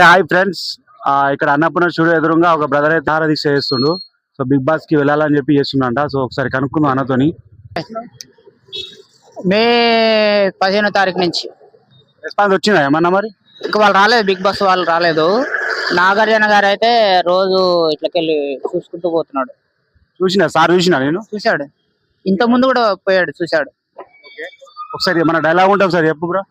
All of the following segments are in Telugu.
హాయ్ ఫ్రెండ్స్, ఇక్కడ అన్నపూర్ణ స్టూడియో ఎదురుగా ఒక బ్రదర్ అయితే ఆహార దీక్ష చేస్తుండు. సో బిగ్ బాస్ కి వెళ్ళాలని చెప్పి చేస్తుండంట. సో ఒకసారి కనుక్కుందాం అన్నతోని. మే 15వ తారీఖు నుంచి రెస్పాన్స్ వచ్చిందా ఏమన్నా మరి? ఇంకా వాళ్ళు రాలేదు, బిగ్ బాస్ వాళ్ళు రాలేదు. నాగార్జున గారు అయితే రోజు ఇట్లకెళ్ళి చూసుకుంటూ పోతున్నాడు. చూసినా నేను చూశాడు, ఇంత ముందు కూడా పోయాడు, చూశాడు. ఒకసారి మన డైలాగ్ ఉంటే ఒకసారి చెప్పు బ్రో.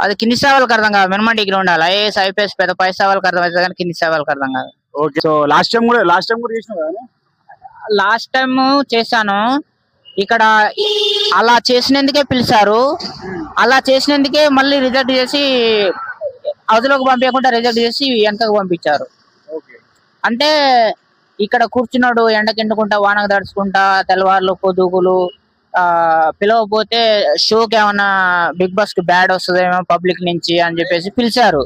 అది కింది స్థాయిలకు అర్థం కాదు, మినిమం డిగ్రీ ఉండాలి. ఐఏఎస్ ఐపీఎస్ పెద్ద పై స్థాయిలకు అర్థం అవుతుంది కానీ కింది స్థాయిలకు అర్థం కాదు. ఓకే. సో లాస్ట్ టైం కూడా చేసినావు కదా? లాస్ట్ టైం చేశాను. ఇక్కడ అలా చేసినందుకే పిలిచారు, అలా చేసినందుకే మళ్ళీ రిజెక్ట్ చేసి అవతలకు పంపించకుండా రిజెక్ట్ చేసి వెనకకు పంపించారు. అంటే ఇక్కడ కూర్చున్నాడు ఎండకిండుకుంటా వానకు దడుచుకుంటా తెల్లవారులు పొద్దుగులు పిలవకపోతే షోకి ఏమన్నా బిగ్ బాస్ కి బ్యాడ్ వస్తుందేమో పబ్లిక్ నుంచి అని చెప్పేసి పిలిచారు.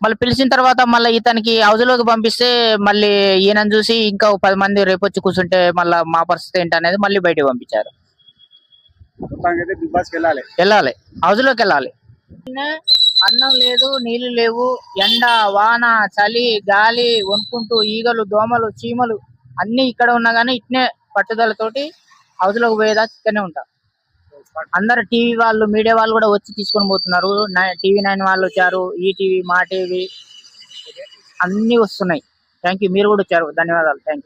మళ్ళీ పిలిచిన తర్వాత మళ్ళీ ఇతనికి హౌజ్లోకి పంపిస్తే మళ్ళీ ఈయనను చూసి ఇంకా 10 మంది రేపు వచ్చి కూర్చుంటే మళ్ళీ మా పరిస్థితి ఏంటి అనేది మళ్ళీ బయటకు పంపించారు. వెళ్ళాలి, హౌజ్లోకి వెళ్ళాలి. అన్నం లేదు, నీళ్లు లేవు, ఎండ వాన చలి గాలి వణుకుంటూ ఈగలు దోమలు చీమలు అన్ని ఇక్కడ ఉన్నా గానీ ఇట్నే పట్టుదలతోటి హౌజ్లోకి పోయేదాకా ఇక్కడనే ఉంటారు. అందరు టీవీ వాళ్ళు మీడియా వాళ్ళు కూడా వచ్చి తీసుకొని పోతున్నారు. TV9 వాళ్ళు వచ్చారు, ఈటీవీ మా టీవీ అన్ని వస్తున్నాయి. థ్యాంక్ యూ, మీరు కూడా వచ్చారు, ధన్యవాదాలు, థ్యాంక్ యూ.